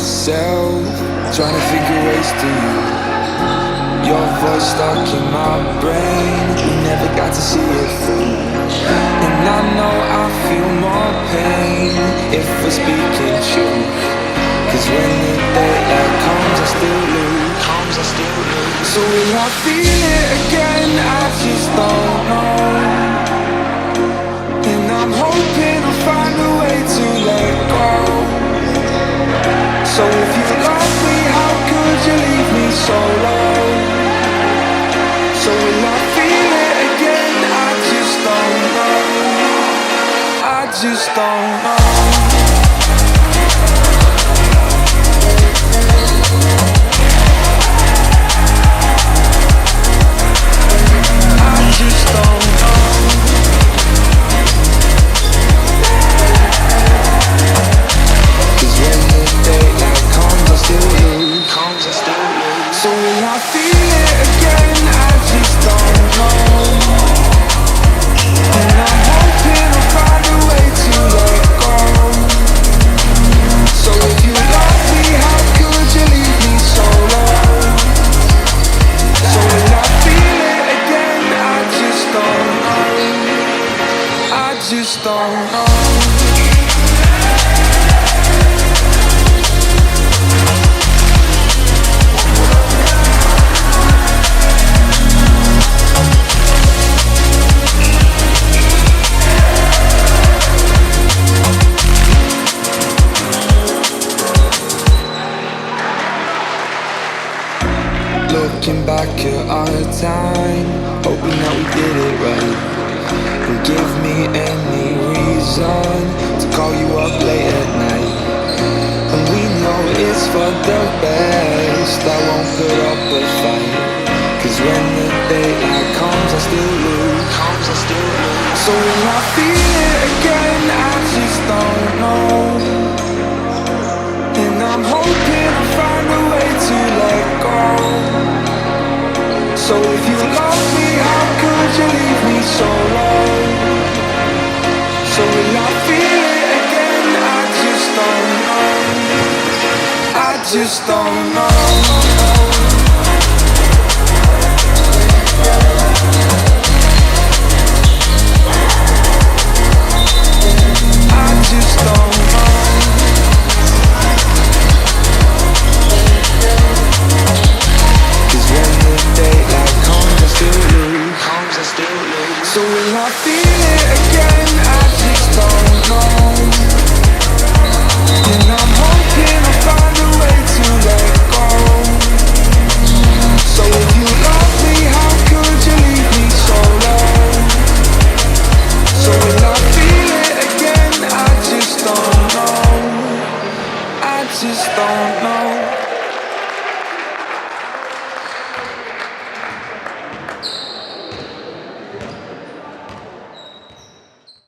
myself, trying to figure ways to you. Your voice stuck in my brain, we never got to see it through. And I know I feel more pain if we're speaking truth. Cause when the daylight comes I still lose. So will I feel it again? I just don't know. And I'm hoping I'll find a way to let go. So if you love me, how could you leave me so low? So will I feel it again? I just don't know. I just don't know. So will I feel it again? I just don't know. And I'm hoping I'll find a way to let go. So if you love me, how could you leave me so low? So will I feel it again? I just don't know. I just don't know. Looking back at our time, hoping that we did it right. And give me any reason to call you up late at night. And we know it's for the best, I won't put up a fight. Cause when the daylight comes I still lose. So will I feel it again? I just don't know. And I'm hoping I'll find a way to let go. So if you love me, how could you leave me so low? So will I feel it again? I just don't know. I just don't know. I just don't know. Cause when the daylight comes I still lose. So will I feel it again? I just don't know. And I'm hoping I'll find a way to let go. So if you love me, how could you leave me so low? So will I feel it again? I just don't know. I just don't know.